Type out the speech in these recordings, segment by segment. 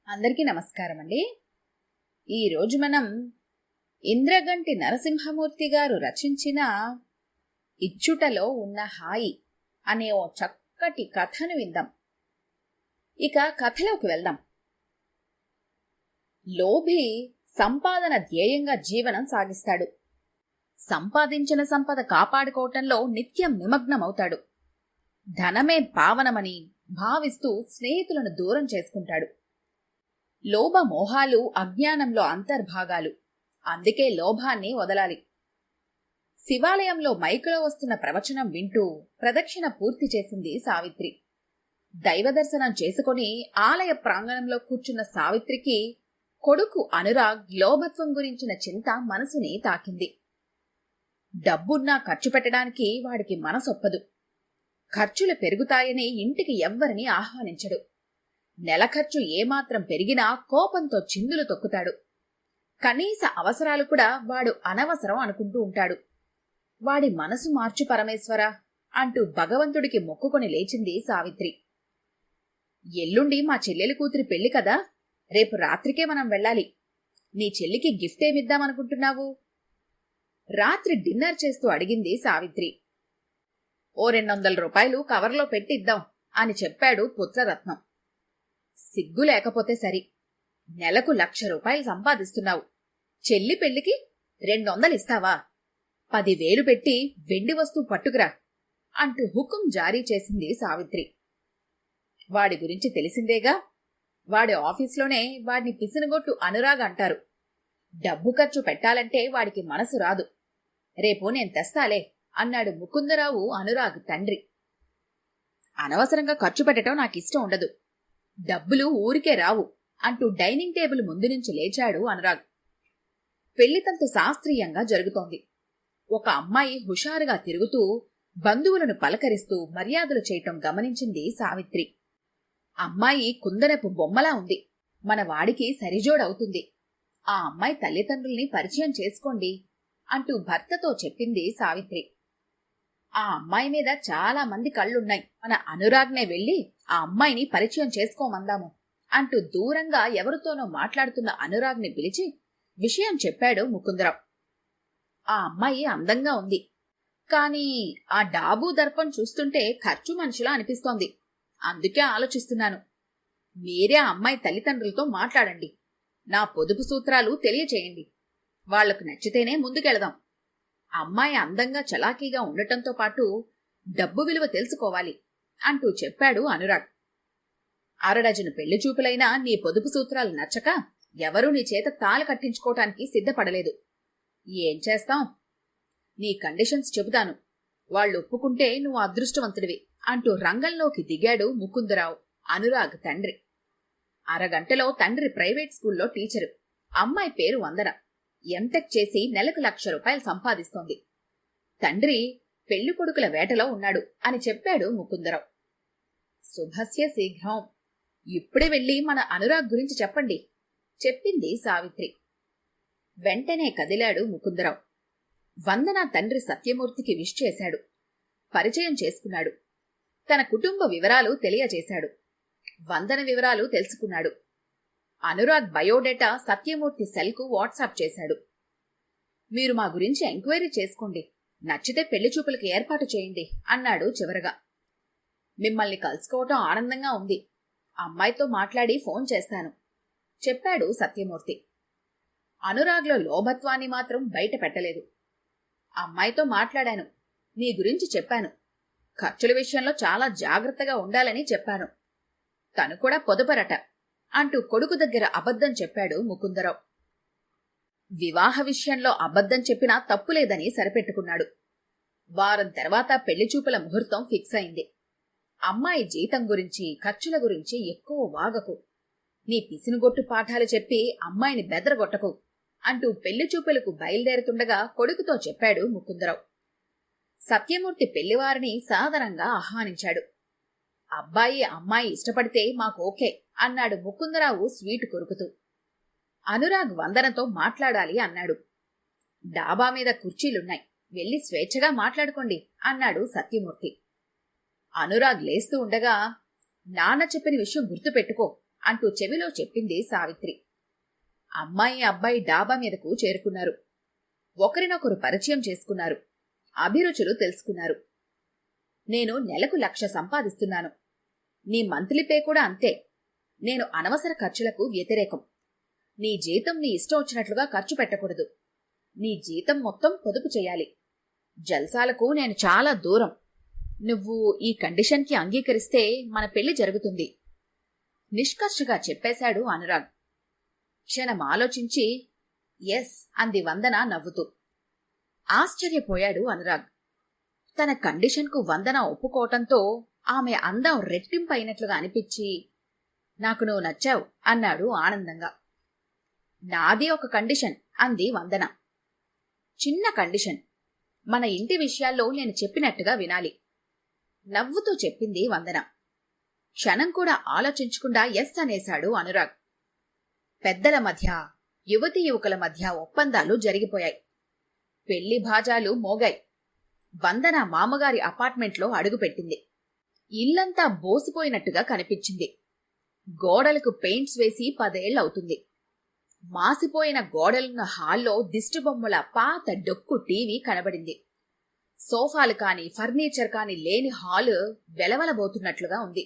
అందరికీ నమస్కారం అండి. ఈరోజు మనం ఇంద్రగంటి నరసింహమూర్తి గారు రచించిన ఇచ్చుటలో ఉన్న హాయి అనే ఓ చక్కటి కథను విందాం. ఇక కథలోకి వెళ్దాం. లోభి సంపాదన ధ్యేయంగా జీవనం సాగిస్తాడు. సంపాదించిన సంపద కాపాడుకోవటంలో నిత్యం నిమగ్నమవుతాడు. ధనమే పావనమని భావిస్తూ స్నేహితులను దూరం చేసుకుంటాడు. లోభ మోహాలు అజ్ఞానంలో అంతర్భాగాలు. అందుకే లోభాన్ని వదలాలి. శివాలయంలో మైకులో వస్తున్న ప్రవచనం వింటూ ప్రదక్షిణ పూర్తి చేసింది సావిత్రి. దైవదర్శనం చేసుకుని ఆలయ ప్రాంగణంలో కూర్చున్న సావిత్రికి కొడుకు అనురాగ్ లోభత్వం గురించిన చింత మనసుని తాకింది. డబ్బున్నా ఖర్చు పెట్టడానికి వాడికి మనసొప్పదు. ఖర్చులు పెరుగుతాయని ఇంటికి ఎవ్వరిని ఆహ్వానించడు. నెల ఖర్చు ఏమాత్రం పెరిగినా కోపంతో చిందులు తొక్కుతాడు. కనీస అవసరాలు కూడా వాడు అనవసరం అనుకుంటూ ఉంటాడు. వాడి మనసు మార్చు పరమేశ్వరా అంటూ భగవంతుడికి మొక్కుకొని లేచింది సావిత్రి. ఎల్లుండి మా చెల్లెలి కూతురి పెళ్లి కదా, రేపు రాత్రికే మనం వెళ్ళాలి. నీ చెల్లికి గిఫ్ట్ ఏమిద్దామనుకుంటున్నావు? రాత్రి డిన్నర్ చేస్తూ అడిగింది సావిత్రి. ఓ 200 రూపాయలు కవర్లో పెట్టిద్దాం అని చెప్పాడు పుత్రరత్నం. సిగ్గు లేకపోతే సరి, నెలకు 1,00,000 రూపాయలు సంపాదిస్తున్నావు. చెల్లి పెళ్లికి 200 ఇస్తావా? 10,000 పెట్టి వెండి వస్తువు పట్టుకురా అంటూ హుకుం జారీ చేసింది సావిత్రి. వాడి గురించి తెలిసిందేగా. వాడి ఆఫీస్లోనే వాడిని పిసినగొట్టు అనురాగ్ అంటారు. డబ్బు ఖర్చు పెట్టాలంటే వాడికి మనసు రాదు. రేపు నేను తెస్తాలే అన్నాడు ముకుందరావు అనురాగ్ తండ్రి. అనవసరంగా ఖర్చు పెట్టడం నాకిష్టం ఉండదు. డబ్బులు ఊరికే రావు అంటూ డైనింగ్ టేబుల్ ముందు నుంచి లేచాడు అనురాగ్. పెళ్లితంతు శాస్త్రీయంగా జరుగుతోంది. ఒక అమ్మాయి హుషారుగా తిరుగుతూ బంధువులను పలకరిస్తూ మర్యాదలు చేయటం గమనించింది సావిత్రి. అమ్మాయి కుందనపు బొమ్మలా ఉంది. మన వాడికి సరిజోడవుతుంది. ఆ అమ్మాయి తల్లిదండ్రుల్ని పరిచయం చేసుకోండి అంటూ భర్తతో చెప్పింది సావిత్రి. ఆ అమ్మాయి మీద చాలా మంది కళ్ళున్నాయి. మన అనురాగ్నే వెళ్లి ఆ అమ్మాయిని పరిచయం చేసుకోమందాము అంటూ దూరంగా ఎవరితోనో మాట్లాడుతున్న అనురాగ్ని పిలిచి విషయం చెప్పాడు ముకుందరావు. ఆ అమ్మాయి అందంగా ఉంది. కాని ఆ డాబు దర్పం చూస్తుంటే ఖర్చు మనిషిలా అనిపిస్తోంది. అందుకే ఆలోచిస్తున్నాను. మీరే ఆ అమ్మాయి తల్లిదండ్రులతో మాట్లాడండి. నా పొదుపు సూత్రాలు తెలియచేయండి. వాళ్లకు నచ్చితేనే ముందుకెళదాం. అమ్మాయి అందంగా చలాకీగా ఉండటంతో పాటు డబ్బు విలువ తెలుసుకోవాలి అంటూ చెప్పాడు అనురాగ్. 6 డజను పెళ్లి చూపులైనా నీ పొదుపు సూత్రాలు నచ్చక ఎవరూ నీ చేత తాళి కట్టించుకోవటానికి సిద్ధపడలేదు. ఏం చేస్తాం? నీ కండిషన్స్ చెబుతాను. వాళ్ళు ఒప్పుకుంటే నువ్వు అదృష్టవంతుడివి అంటూ రంగంలోకి దిగాడు ముకుందరావు, అనురాగ్ తండ్రి. అరగంటలో తండ్రి ప్రైవేట్ స్కూల్లో టీచరు. అమ్మాయి పేరు వందన. ఎంటెక్ చేసి నెలకు 1,00,000 రూపాయలు సంపాదిస్తోంది. తండ్రి పెళ్లి కొడుకుల వేటలో ఉన్నాడు అని చెప్పాడు ముకుందరావు. శుభస్య శీఘ్రం. ఇప్పుడే వెళ్లి మన అనురాగ్ గురించి చెప్పండి చెప్పింది సావిత్రి. వెంటనే కదిలాడు ముకుందరావు. వందన తండ్రి సత్యమూర్తికి విష్ చేశాడు. పరిచయం చేసుకున్నాడు. తన కుటుంబ వివరాలు తెలియజేశాడు. వందన వివరాలు తెలుసుకున్నాడు. అనురాగ్ బయోడేటా సత్యమూర్తి సెల్కు వాట్సాప్ చేశాడు. మీరు మా గురించి ఎంక్వైరీ చేసుకోండి, నచ్చితే పెళ్లి చూపులకి ఏర్పాటు చేయండి అన్నాడు చివరగా. మిమ్మల్ని కలుసుకోవటం ఆనందంగా ఉంది. అమ్మాయితో మాట్లాడి ఫోన్ చేస్తాను చెప్పాడు సత్యమూర్తి. అనురాగ్లో లోభత్వాన్ని మాత్రం బయట పెట్టలేదు. అమ్మాయితో మాట్లాడాను. నీ గురించి చెప్పాను. ఖర్చుల విషయంలో చాలా జాగ్రత్తగా ఉండాలని చెప్పాను. తను కూడా పొదుపరట అంటూ కొడుకు దగ్గర అబద్ధం చెప్పాడు ముకుందరావు. వివాహ విషయంలో అబద్ధం చెప్పినా తప్పులేదని సరిపెట్టుకున్నాడు. వారం తర్వాత పెళ్లిచూపుల ముహూర్తం ఫిక్స్ అయింది. అమ్మాయి జీతం గురించి ఖర్చుల గురించి ఎక్కువ వాగకు. నీ పిసినుగొట్టు పాఠాలు చెప్పి అమ్మాయిని బెదరగొట్టకు అంటూ పెళ్లిచూపులకు బయలుదేరుతుండగా కొడుకుతో చెప్పాడు ముకుందరావు. సత్యమూర్తి పెళ్లివారిని సాదరంగా ఆహ్వానించాడు. అబ్బాయి అమ్మాయి ఇష్టపడితే మాకు ఓకే అన్నాడు ముకుందరావు స్వీటు కొరుకుతూ. అనురాగ్ వందనతో మాట్లాడాలి అన్నాడు. డాబా మీద కుర్చీలున్నాయి, వెళ్లి స్వేచ్ఛగా మాట్లాడుకోండి అన్నాడు సత్యమూర్తి. అనురాగ్ లేస్తూ ఉండగా, నాన్న చెప్పిన విషయం గుర్తుపెట్టుకో అంటూ చెవిలో చెప్పింది సావిత్రి. అమ్మాయి అబ్బాయి డాబా మీదకు చేరుకున్నారు. ఒకరినొకరు పరిచయం చేసుకున్నారు. అభిరుచులు తెలుసుకున్నారు. నేను నెలకు 1,00,000 సంపాదిస్తున్నాను. నీ మంత్లీ పే కూడా అంతే. నేను అనవసర ఖర్చులకు వ్యతిరేకం. నీ జీతం నీ ఇష్టం వచ్చినట్లుగా ఖర్చు పెట్టకూడదు. నీ జీతం మొత్తం పొదుపు చేయాలి. జల్సాలకు నేను చాలా దూరం. నువ్వు ఈ కండిషన్కి అంగీకరిస్తే మన పెళ్లి జరుగుతుంది. నిష్కర్షగా చెప్పేశాడు అనురాగ్. క్షణం ఆలోచించి ఎస్ అంది వందన నవ్వుతూ. ఆశ్చర్యపోయాడు అనురాగ్. తన కండిషన్కు వందన ఒప్పుకోవటంతో ఆమె అందం రెట్టింపైనట్లుగా అనిపించి, నాకు నువ్వు నచ్చావు అన్నాడు ఆనందంగా. నాది ఒక కండిషన్ అంది వందన. చిన్న కండిషన్. మన ఇంటి విషయాల్లో నేను చెప్పినట్టుగా వినాలి. నవ్వుతూ చెప్పింది వందన. క్షణం కూడా ఆలోచించకుండా ఎస్ అనేశాడు అనురాగ్. పెద్దల మధ్య, యువతీ యువకుల మధ్య ఒప్పందాలు జరిగిపోయాయి. పెళ్లి భాజాలు మోగాయి. వందన మామగారి అపార్ట్మెంట్లో అడుగుపెట్టింది. ఇల్లంతా బోసిపోయినట్టుగా కనిపించింది. గోడలకు పెయింట్స్ వేసి 10 ఏళ్లవుతుంది. మాసిపోయిన గోడలున్న హాల్లో దిష్టిబొమ్మల పాత డొక్కు టీవీ కనబడింది. సోఫాలు కాని ఫర్నిచర్ కాని లేని హాలు వెలవలబోతున్నట్లుగా ఉంది.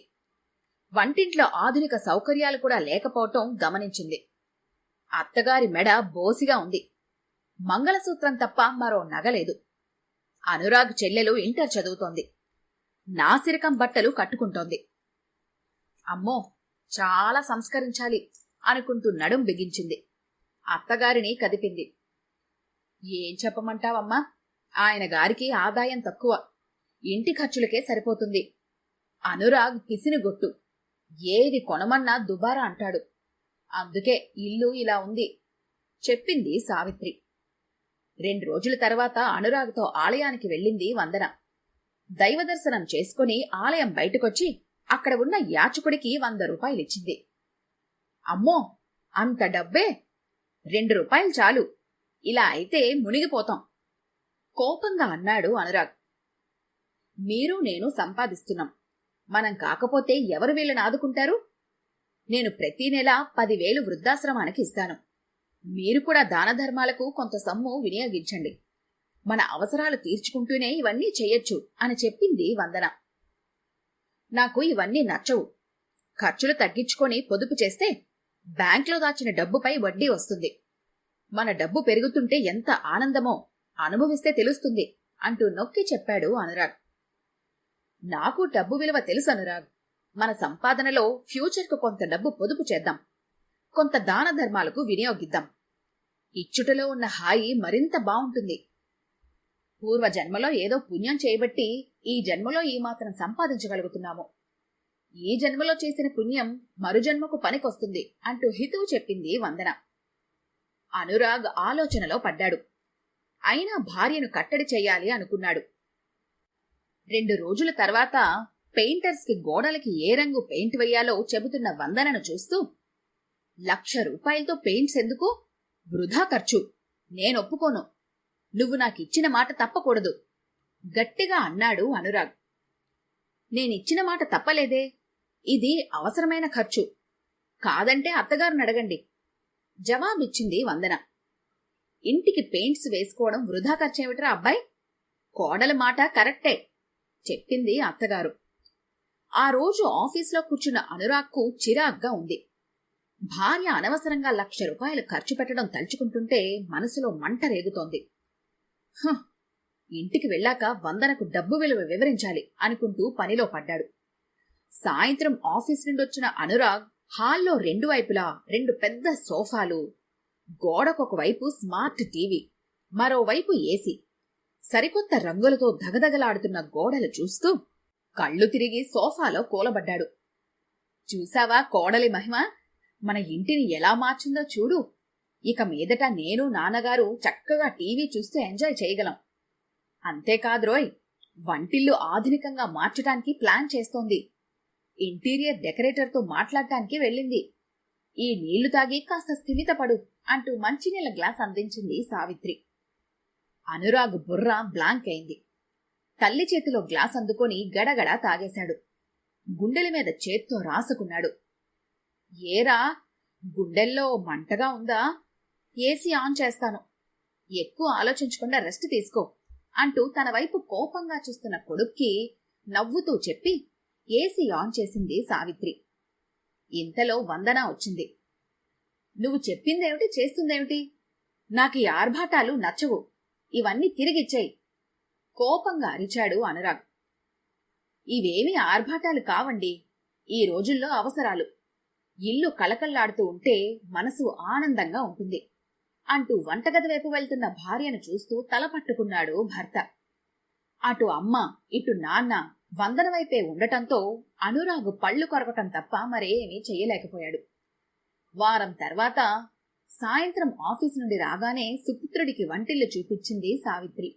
వంటింట్లో ఆధునిక సౌకర్యాలు కూడా లేకపోవటం గమనించింది. అత్తగారి మెడ బోసిగా ఉంది. మంగళసూత్రం తప్ప మరో నగలేదు. అనురాగ్ చెల్లెలు ఇంటర్ చదువుతోంది. నాసిరకం బట్టలు కట్టుకుంటోంది. అమ్మో, చాలా సంస్కరించాలి అనుకుంటూ నడుం బిగించింది. అత్తగారిని కదిపింది. ఏం చెప్పమంటావమ్మా, ఆయన గారికి ఆదాయం తక్కువ. ఇంటి ఖర్చులకే సరిపోతుంది. అనురాగ్ పిసినిగొట్టు. ఏది కొనమన్నా దుబారా అంటాడు. అందుకే ఇల్లు ఇలా ఉంది చెప్పింది సావిత్రి. 2 రోజుల తర్వాత అనురాగ్తో ఆలయానికి వెళ్ళింది వందన. దైవదర్శనం చేసుకుని ఆలయం బయటకొచ్చి అక్కడ ఉన్న యాచకుడికి 100 రూపాయలిచ్చింది. అమ్మో, అంత డబ్బే? 2 రూపాయలు చాలు. ఇలా అయితే మునిగిపోతాం కోపంగా అన్నాడు అనురాగ్. మీరు నేను సంపాదిస్తున్నాం. మనం కాకపోతే ఎవరు వీళ్ళని ఆదుకుంటారు? నేను ప్రతి నెల 10,000 వృద్ధాశ్రమానికి ఇస్తాను. మీరు కూడా దానధర్మాలకు కొంత సొమ్ము వినియోగించండి. మన అవసరాలు తీర్చుకుంటూనే ఇవన్నీ చెయ్యొచ్చు అని చెప్పింది వందన. నాకు ఇవన్నీ నచ్చవు. ఖర్చులు తగ్గించుకొని పొదుపు చేస్తే బ్యాంక్లో దాచిన డబ్బుపై వడ్డీ వస్తుంది. మన డబ్బు పెరుగుతుంటే ఎంత ఆనందమో అనుభవిస్తే తెలుస్తుంది అంటూ నొక్కి చెప్పాడు అనురాగ్. నాకు డబ్బు విలువ తెలుసు అనురాగ్. మన సంపాదనలో ఫ్యూచర్కు కొంత డబ్బు పొదుపు చేద్దాం. కొంత దాన ధర్మాలకు వినియోగిద్దాం. ఇచ్చుటలో ఉన్న హాయి మరింత బావుంటుంది. పూర్వ జన్మలో ఏదో పుణ్యం చేయబట్టి ఈ జన్మలో ఈ మాత్రం సంపాదించగలుగుతున్నాము. ఈ జన్మలో చేసిన పుణ్యం మరుజన్మకు పనికొస్తుంది అంటూ హితువు చెప్పింది వందన. అనురాగ్ ఆలోచనలో పడ్డాడు. అయినా భార్యను కట్టడి చెయ్యాలి అనుకున్నాడు. 2 రోజుల తర్వాత పెయింటర్స్ కి గోడలకి ఏ రంగు పెయింట్ వెయ్యాలో చెబుతున్న వందనను చూస్తూ, 1,00,000 రూపాయలతో పెయింట్స్ ఎందుకు? వృధా ఖర్చు. నేనొప్పుకోను. నువ్వు నాకిచ్చిన మాట తప్పకూడదు గట్టిగా అన్నాడు అనురాగ్. నేనిచ్చిన మాట తప్పలేదే. ఇది అవసరమైన ఖర్చు. కాదంటే అత్తగారిని అడగండి జవాబిచ్చింది వందన. ఇంటికి పెయింట్స్ వేసుకోవడం వృధా ఖర్చేమిట్రా అబ్బాయి? కోడల మాట కరెక్టే చెప్పింది అత్తగారు. ఆ రోజు ఆఫీస్లో కూర్చున్న అనురాగ్కు చిరాగ్గా ఉంది. భార్య అనవసరంగా 1,00,000 రూపాయలు ఖర్చు పెట్టడం తలుచుకుంటుంటే మనసులో మంట రేగుతోంది. ఇంటికి వెళ్ళాక వందనకు డబ్బు విలువ వివరించాలి అనుకుంటూ పనిలో పడ్డాడు. సాయంత్రం ఆఫీస్ నుండొచ్చిన అనురాగ్ హాల్లో 2 వైపులా 2 పెద్ద సోఫాలు, గోడకొక వైపు స్మార్ట్ టీవీ, మరోవైపు ఏసీ, సరికొత్త రంగులతో దగదగలాడుతున్న గోడలు చూస్తూ కళ్ళు తిరిగి సోఫాలో కూలబడ్డాడు. చూసావా కోడలి మహిమ? మన ఇంటిని ఎలా మార్చిందో చూడు. ఇక మీదట నేను నాన్నగారు చక్కగా టీవీ చూస్తూ ఎంజాయ్ చేయగలం. అంతేకాదురోయ్, వంటిల్లు ఆధునికంగా మార్చటానికి ప్లాన్ చేస్తోంది. ఇంటీరియర్ డెకరేటర్తో మాట్లాడటానికి వెళ్ళింది. ఈ నీళ్లు తాగి కాస్త స్థిమితపడు అంటూ మంచినీళ్ల గ్లాస్ అందించింది సావిత్రి. అనురాగ్ బుర్ర బ్లాంక్ అయింది. తల్లి చేతిలో గ్లాస్ అందుకొని గడగడ తాగేశాడు. గుండెల మీద చేత్తో రాసుకున్నాడు. ఏరా, గుండెల్లో మంటగా ఉందా? ఏసీ ఆన్ చేస్తాను, ఎక్కువ ఆలోచించకుండా రెస్ట్ తీసుకో అంటూ తన వైపు కోపంగా చూస్తున్న కొడుక్కి నవ్వుతూ చెప్పి ఏసీ ఆన్ చేసింది సావిత్రి. ఇంతలో వందన వచ్చింది. నువ్వు చెప్పిందేమిటి, చేస్తుందేమిటి? నాకు ఈ ఆర్భాటాలు నచ్చవు, ఇవన్నీ తిరిగిచ్చేయి కోపంగా అరిచాడు అనురాగ్. ఇవేమీ ఆర్భాటాలు కావండి, ఈ రోజుల్లో అవసరాలు. ఇల్లు కలకల్లాడుతూ ఉంటే మనసు ఆనందంగా ఉంటుంది అంటూ వంటగది వైపు వెళ్తున్న భార్యను చూస్తూ తల పట్టుకున్నాడు భర్త. అటు అమ్మ ఇటు నాన్న వందన వైపే ఉండటంతో అనురాగు పళ్ళు కొరకటం తప్ప మరేమీ చెయ్యలేకపోయాడు. వారం తర్వాత సాయంత్రం ఆఫీసు నుండి రాగానే సుపుత్రుడికి వంటిల్లు చూపించింది సావిత్రి.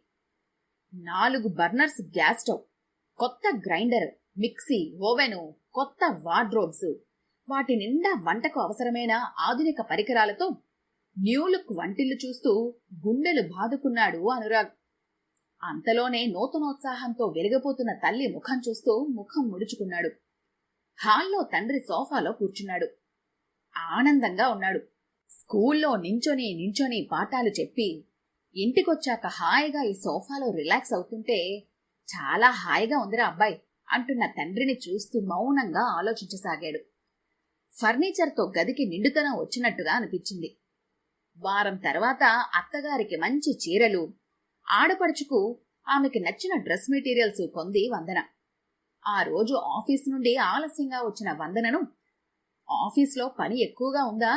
4 బర్నర్స్ గ్యాస్ స్టవ్, కొత్త గ్రైండర్, మిక్సీ, ఓవెను, కొత్త వార్డ్రోబ్స్, వాటి నిండా వంటకు అవసరమైన ఆధునిక పరికరాలతో న్యూ లుక్ వంటిల్లు చూస్తూ గుండెలు బాదుకున్నాడు అనురాగ్. అంతలోనే నూతనోత్సాహంతో వెలిగిపోతున్న తల్లి ముఖం చూస్తూ ముఖం ముడుచుకున్నాడు. హాల్లో తండ్రి సోఫాలో కూర్చున్నాడు. ఆనందంగా ఉన్నాడు. స్కూల్లో నించొని పాఠాలు చెప్పి ఇంటికొచ్చాక హాయిగా ఈ సోఫాలో రిలాక్స్ అవుతుంటే చాలా హాయిగా ఉందిరా అబ్బాయి అంటున్న తండ్రిని చూస్తూ మౌనంగా ఆలోచించసాగాడు. ఫర్నిచర్తో గదికి నిండుతనం వచ్చినట్టుగా అనిపించింది. వారం తర్వాత అత్తగారికి మంచి చీరలు, ఆడపడుచుకు ఆమెకి నచ్చిన డ్రెస్ మెటీరియల్స్ కొంది వందన. ఆ రోజు ఆఫీస్ నుండి ఆలస్యంగా వచ్చిన వందనను ఆఫీస్లో పని ఎక్కువగా ఉందా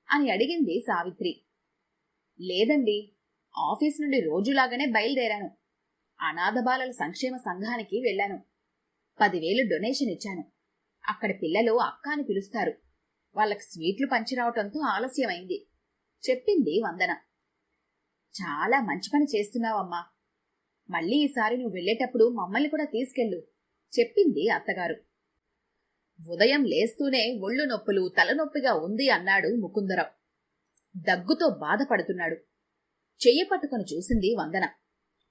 అని అడిగింది సావిత్రి. లేదండి, ఆఫీస్ నుండి రోజులాగానే బయలుదేరాను. అనాథ బాలల సంక్షేమ సంఘానికి వెళ్లాను. 10,000 డొనేషన్ ఇచ్చాను. అక్కడి పిల్లలు అక్క అని పిలుస్తారు. వాళ్ళకి స్వీట్లు పంచిరావటంతో ఆలస్యమైంది చెప్పింది వందన. చాలా మంచి పని చేస్తున్నావమ్మా. మళ్ళీ ఈసారి నువ్వు వెళ్లేటప్పుడు మమ్మల్ని కూడా తీసుకెళ్ళు చెప్పింది అత్తగారు. ఉదయం లేస్తూనే ఒళ్ళు నొప్పులు, తలనొప్పిగా ఉంది అన్నాడు ముకుందరావు. దగ్గుతో బాధపడుతున్నాడు. చెయ్యి పట్టుకుని చూసింది వందన.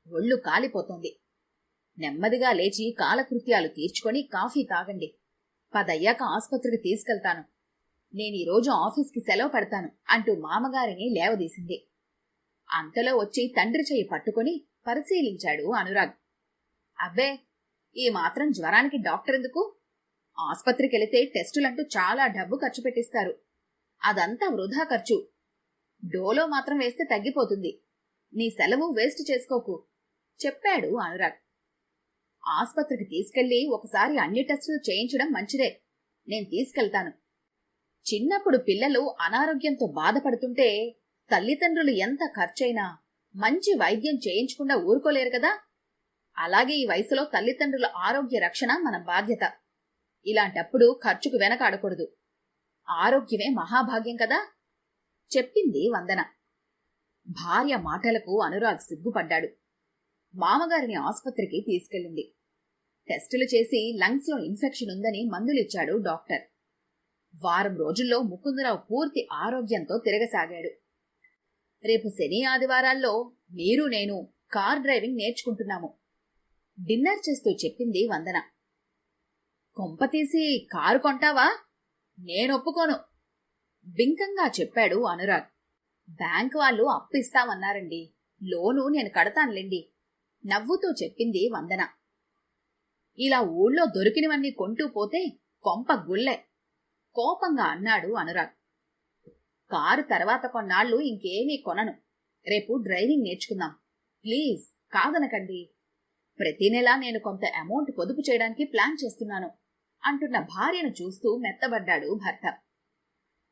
ఒళ్ళు కాలిపోతోంది. నెమ్మదిగా లేచి కాలకృత్యాలు తీర్చుకొని కాఫీ తాగండి, 10 అయ్యాక ఆస్పత్రికి తీసుకెళ్తాను. నేనీరోజు ఆఫీస్కి సెలవు పెడతాను అంటూ మామగారిని లేవదీసింది. అంతలో వచ్చి తండ్రి చెయ్యి పట్టుకుని పరిశీలించాడు అనురాగ్. అబ్బే, ఈ మాత్రం జ్వరానికి డాక్టర్ ఎందుకు? ఆస్పత్రికెళితే టెస్టులంటూ చాలా డబ్బు ఖర్చు పెట్టిస్తారు. అదంతా వృధా ఖర్చు. డోలో మాత్రం వేస్తే తగ్గిపోతుంది. నీ సెలవు వేస్ట్ చేసుకోకు చెప్పాడు అనురాగ్. ఆస్పత్రికి తీసుకెళ్లి ఒకసారి అన్ని టెస్టులు చేయించడం మంచిదే. నేను తీసుకెళ్తాను. చిన్నప్పుడు పిల్లలు అనారోగ్యంతో బాధపడుతుంటే తల్లిదండ్రులు ఎంత ఖర్చైనా మంచి వైద్యం చేయించకుండా ఊరుకోలేరు కదా. అలాగే ఈ వయసులో తల్లిదండ్రుల ఆరోగ్య రక్షణ మన బాధ్యత. ఇలాంటప్పుడు ఖర్చుకు వెనకాడకూడదు. ఆరోగ్యమే మహాభాగ్యం కదా చెప్పింది వందన. భార్య మాటలకు అనురాగ్ సిగ్గుపడ్డాడు. మామగారిని ఆస్పత్రికి తీసుకెళ్ళింది. టెస్టులు చేసి లంగ్స్ లో ఇన్ఫెక్షన్ ఉందని మందులిచ్చాడు డాక్టర్. వారం రోజుల్లో ముకుందరావు పూర్తి ఆరోగ్యంతో తిరగసాగాడు. రేపు శని ఆదివారాల్లో మీరు నేను కార్ డ్రైవింగ్ నేర్చుకుంటున్నాము డిన్నర్ చేస్తూ చెప్పింది వందన. కొంపతీసి కారు కొంటావా? నేనొప్పుకోను బింకంగా చెప్పాడు అనురాగ్. బ్యాంకు వాళ్ళు అప్పు ఇస్తామన్నారండి, లోను నేను కడతానులేండి నవ్వుతూ చెప్పింది వందన. ఇలా ఊళ్ళో దొరికినవన్నీ కొంటూ పోతే కొంప గుల్లె కోపంగా అన్నాడు అనురాగ్. కారు తర్వాత కొన్నాళ్లు ఇంకేమీ కొనను. రేపు డ్రైవింగ్ నేర్చుకుందాం, ప్లీజ్ కాదనకండి. ప్రతి నెలా నేను కొంత అమౌంట్ పొదుపు చేయడానికి ప్లాన్ చేస్తున్నాను అంటున్న భార్యను చూస్తూ మెత్తబడ్డాడు భర్త.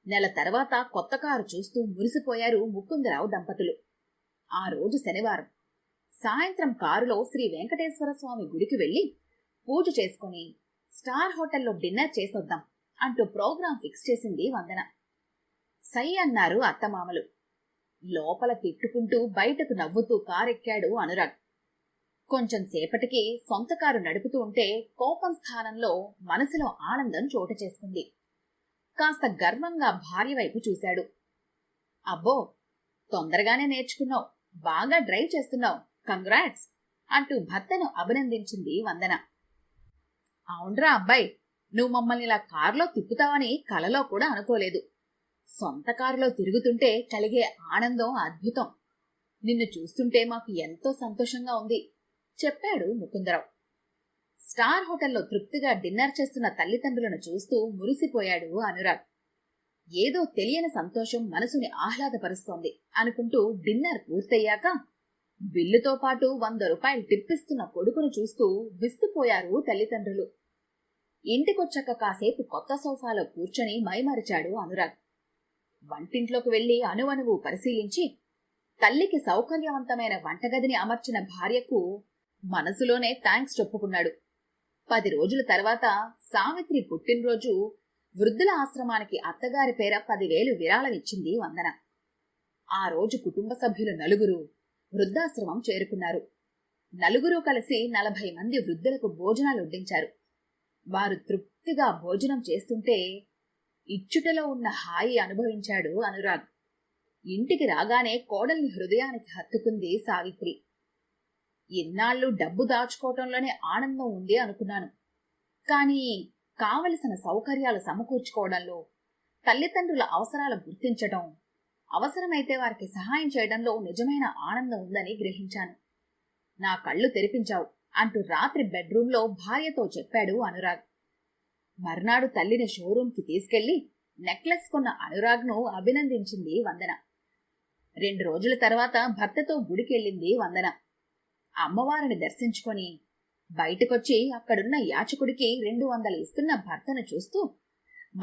నెల తర్వాత కొత్త కారు చూస్తూ మురిసిపోయారు ముకుందరావు దంపతులు. ఆ రోజు శనివారం సాయంత్రం కారులో శ్రీ వెంకటేశ్వర స్వామి గుడికి వెళ్లి పూజ చేసుకుని స్టార్ హోటల్లో డిన్నర్ చేసొద్దాం అంటూ ప్రోగ్రాం ఫిక్స్ చేసింది వందన. సై అన్నారు అత్తమామలు. లోపల తిట్టుకుంటూ బయటకు నవ్వుతూ కారెక్కాడు అనురాగ్. కొంచెం సేపటికి సొంత కారు నడుపుతూ ఉంటే కోపం స్థానంలో మనసులో ఆనందం చోటు చేసుకుంది. కాస్త గర్వంగా భార్య వైపు చూశాడు. అబ్బో, తొందరగానే నేర్చుకున్నావు, బాగా డ్రైవ్ చేస్తున్నావు, కంగ్రాట్స్ అంటూ భర్తను అభినందించింది వందన. అవునరా అబ్బాయి, నువ్వు మమ్మల్ని ఇలా కారులో తిప్పుతావని కలలో కూడా అనుకోలేదు. సొంత కారులో తిరుగుతుంటే కలిగే ఆనందం అద్భుతం. నిన్ను చూస్తుంటే మాకు ఎంతో సంతోషంగా ఉంది చెప్పాడు ముకుందరావు. స్టార్ హోటల్లో తృప్తిగా డిన్నర్ చేస్తున్న తల్లిదండ్రులను చూస్తూ మురిసిపోయాడు అనురాగ్. ఏదో తెలియని సంతోషం మనసుని ఆహ్లాదపరుస్తోంది అనుకుంటూ డిన్నర్ పూర్తయ్యాక బిల్లుతో పాటు 100 రూపాయలు టిప్పిస్తున్న కొడుకును చూస్తూ విస్తుపోయారు తల్లిదండ్రులు. ఇంటికొచ్చాక కాసేపు కొత్త సోఫాలో కూర్చొని మైమరిచాడు అనురాగ్. వంటింట్లోకి వెళ్లి అణువణువు పరిశీలించి తల్లికి సౌకర్యవంతమైన వంటగదిని అమర్చిన భార్యకు మనసులోనే థాంక్స్ చెప్పుకున్నాడు. 10 రోజుల తర్వాత సావిత్రి పుట్టినరోజు వృద్ధుల ఆశ్రమానికి అత్తగారి పేర 10,000 విరాళమిచ్చింది వందన. ఆ రోజు కుటుంబ సభ్యులు 4 వృద్ధాశ్రమం చేరుకున్నారు. 4 కలిసి 40 మంది వృద్ధులకు భోజనాలు వడ్డించారు. వారు తృప్తిగా భోజనం చేస్తుంటే ఇచ్చుటలో ఉన్న హాయి అనుభవించాడు అనురాగ్. ఇంటికి రాగానే కోడల్ని హృదయానికి హత్తుకుంది సావిత్రి. ఇన్నాళ్ళు డబ్బు దాచుకోవటంలోనే ఆనందం ఉంది అనుకున్నాను, కానీ కావలసిన సౌకర్యాలు సమకూర్చుకోవడంలో, తల్లిదండ్రుల అవసరాలు గుర్తించడం, అవసరమైతే వారికి సహాయం చేయడంలో నిజమైన ఆనందం ఉందని గ్రహించాను. నా కళ్ళు తెరిపించావు అంటూ రాత్రి బెడ్రూంలో భార్యతో చెప్పాడు అనురాగ్. మర్నాడు తల్లిని షోరూంకి తీసుకెళ్లి నెక్లెస్ కొన్న అనురాగ్ను అభినందించింది వందన. 2 రోజుల తర్వాత భర్తతో గుడికెళ్ళింది వందన. అమ్మవారిని దర్శించుకొని బయటకొచ్చి అక్కడున్న యాచకుడికి 200 ఇస్తున్న భర్తను చూస్తూ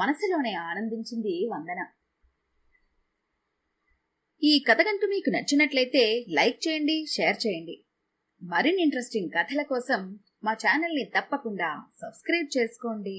మనసులోనే ఆనందించింది వందన. ఈ కథ గనుక మీకు నచ్చినట్లయితే లైక్ చేయండి, షేర్ చేయండి. మరిన్ని ఇంట్రెస్టింగ్ కథల కోసం మా ఛానల్ని తప్పకుండా సబ్స్క్రైబ్ చేసుకోండి.